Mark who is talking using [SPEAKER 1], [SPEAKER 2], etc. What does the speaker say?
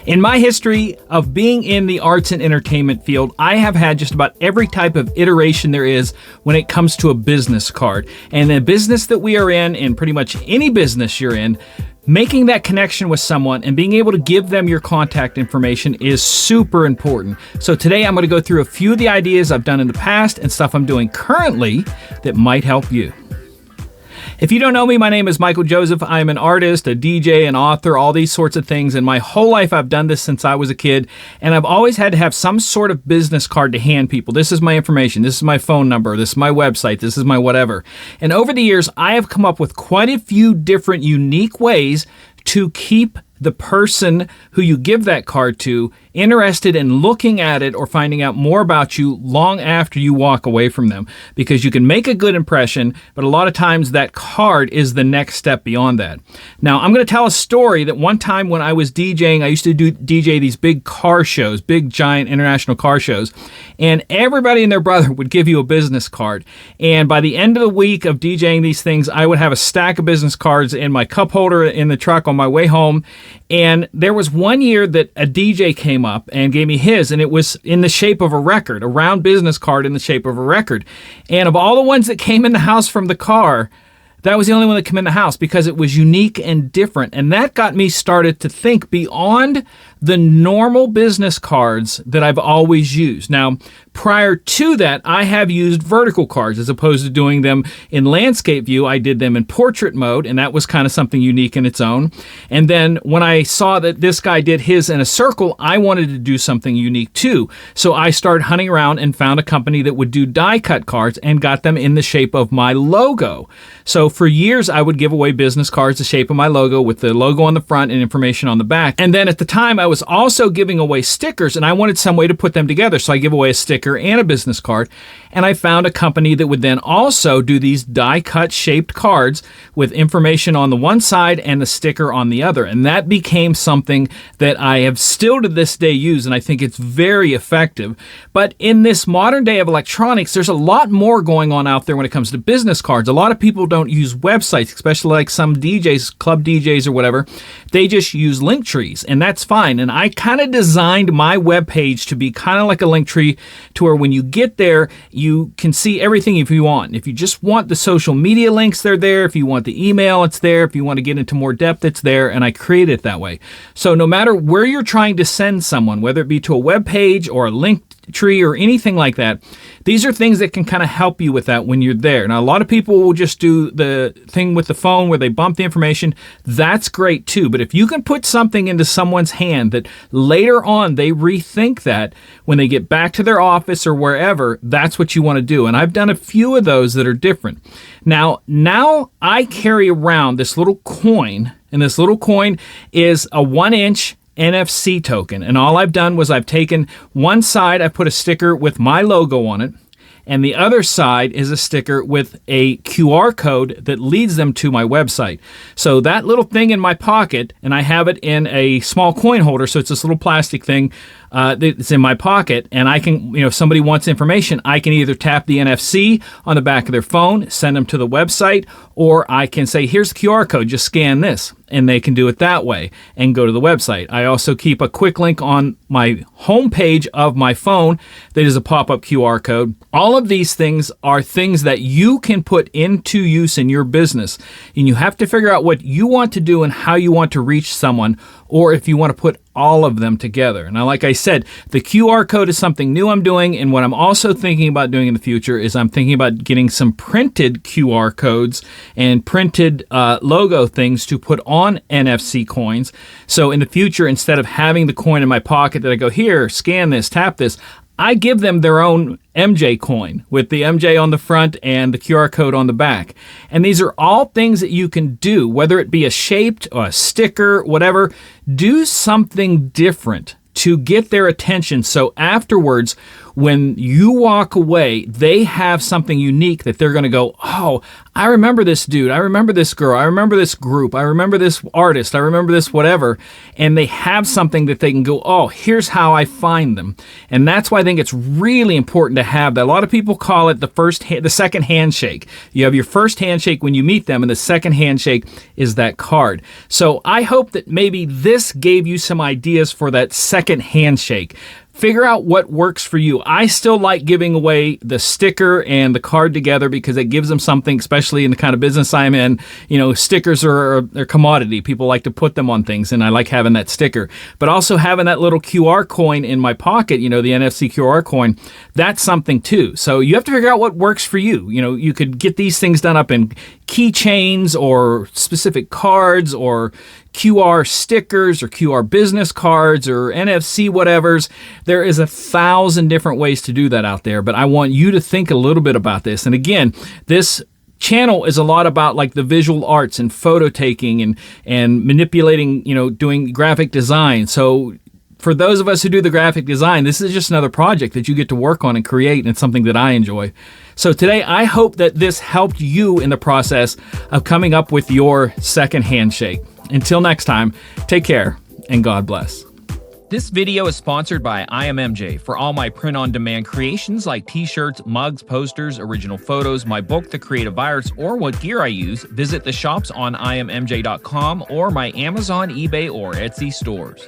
[SPEAKER 1] In my history of being in the arts and entertainment field, I have had just about every type of iteration there is when it comes to a business card. And the business that we are in pretty much any business you're in, making that connection with someone and being able to give them your contact information is super important. So today I'm going to go through a few of the ideas I've done in the past and stuff I'm doing currently that might help you. If you don't know me, my name is Michael Joseph. I'm an artist, a DJ, an author, all these sorts of things. And my whole life I've done this since I was a kid. And I've always had to have some sort of business card to hand people. This is my information. This is my phone number. This is my website. This is my whatever. And over the years, I have come up with quite a few different unique ways to keep the person who you give that card to interested in looking at it or finding out more about you long after you walk away from them. Because you can make a good impression, but a lot of times that card is the next step beyond that. Now, I'm going to tell a story that one time when I was DJing, I used to DJ these big car shows, big giant international car shows, and everybody and their brother would give you a business card. And by the end of the week of DJing these things, I would have a stack of business cards in my cup holder in the truck on my way home. And there was one year that a DJ came up and gave me his, and it was in the shape of a record, a round business card in the shape of a record. And of all the ones that came in the house from the car, that was the only one that came in the house because it was unique and different. And that got me started to think beyond the normal business cards that I've always used. Now, prior to that, I have used vertical cards as opposed to doing them in landscape view. I did them in portrait mode, and that was kind of something unique in its own. And then when I saw that this guy did his in a circle, I wanted to do something unique too. So I started hunting around and found a company that would do die cut cards and got them in the shape of my logo. So for years, I would give away business cards the shape of my logo with the logo on the front and information on the back. And then at the time, I was also giving away stickers, and I wanted some way to put them together. So I give away a sticker and a business card. And I found a company that would then also do these die-cut shaped cards with information on the one side and the sticker on the other. And that became something that I have still to this day used, and I think it's very effective. But in this modern day of electronics, there's a lot more going on out there when it comes to business cards. A lot of people don't use websites, especially like some DJs, club DJs or whatever. They just use link trees, and that's fine. And I kind of designed my web page to be kind of like a link tree to where when you get there, you can see everything if you want. If you just want the social media links, they're there. If you want the email, it's there. If you want to get into more depth, it's there. And I create it that way. So no matter where you're trying to send someone, whether it be to a web page or a link tree or anything like that, these are things that can kind of help you with that when you're there. Now, a lot of people will just do the thing with the phone where they bump the information. That's great too. But if you can put something into someone's hand that later on they rethink that when they get back to their office or wherever, that's what you want to do. And I've done a few of those that are different. Now I carry around this little coin, and this little coin is a 1-inch NFC token. And all I've done was I've taken one side, I put a sticker with my logo on it, and the other side is a sticker with a QR code that leads them to my website. So that little thing in my pocket, and I have it in a small coin holder, so it's this little plastic thing that's in my pocket, and I can, if somebody wants information, I can either tap the NFC on the back of their phone, send them to the website, or I can say, here's the QR code, just scan this, and they can do it that way and go to the website. I also keep a quick link on my home page of my phone that is a pop-up QR code. All of these things are things that you can put into use in your business, and you have to figure out what you want to do and how you want to reach someone, or if you want to put all of them together. Now, like I said, the QR code is something new I'm doing, and what I'm also thinking about doing in the future is I'm thinking about getting some printed QR codes and printed logo things to put on NFC coins. So in the future, instead of having the coin in my pocket that I go, here, scan this, tap this, I give them their own MJ coin with the MJ on the front and the QR code on the back. And these are all things that you can do, whether it be a shaped or a sticker, whatever. Do something different to get their attention. So afterwards, when you walk away, they have something unique that they're going to go, oh, I remember this dude. I remember this girl. I remember this group. I remember this artist. I remember this whatever. And they have something that they can go, oh, here's how I find them. And that's why I think it's really important to have that. A lot of people call it the second handshake. You have your first handshake when you meet them, and the second handshake is that card. So I hope that maybe this gave you some ideas for that second handshake. Figure out what works for you. I still like giving away the sticker and the card together because it gives them something, especially in the kind of business I'm in. You know, stickers are a commodity. People like to put them on things, and I like having that sticker. But also having that little QR coin in my pocket, you know, the NFC QR coin, that's something too. So you have to figure out what works for you. You know, you could get these things done up in keychains or specific cards or QR stickers or QR business cards or NFC whatevers. There is 1,000 different ways to do that out there, but I want you to think a little bit about this. And again, this channel is a lot about like the visual arts and photo taking and manipulating, you know, doing graphic design. So for those of us who do the graphic design, this is just another project that you get to work on and create, and it's something that I enjoy. So today, I hope that this helped you in the process of coming up with your second handshake. Until next time, take care and God bless. This video is sponsored by immj. For all my print-on-demand creations like t-shirts, mugs, posters, original photos, my book, The Creative Virus, or what gear I use, visit the shops on immj.com or my Amazon, eBay, or Etsy stores.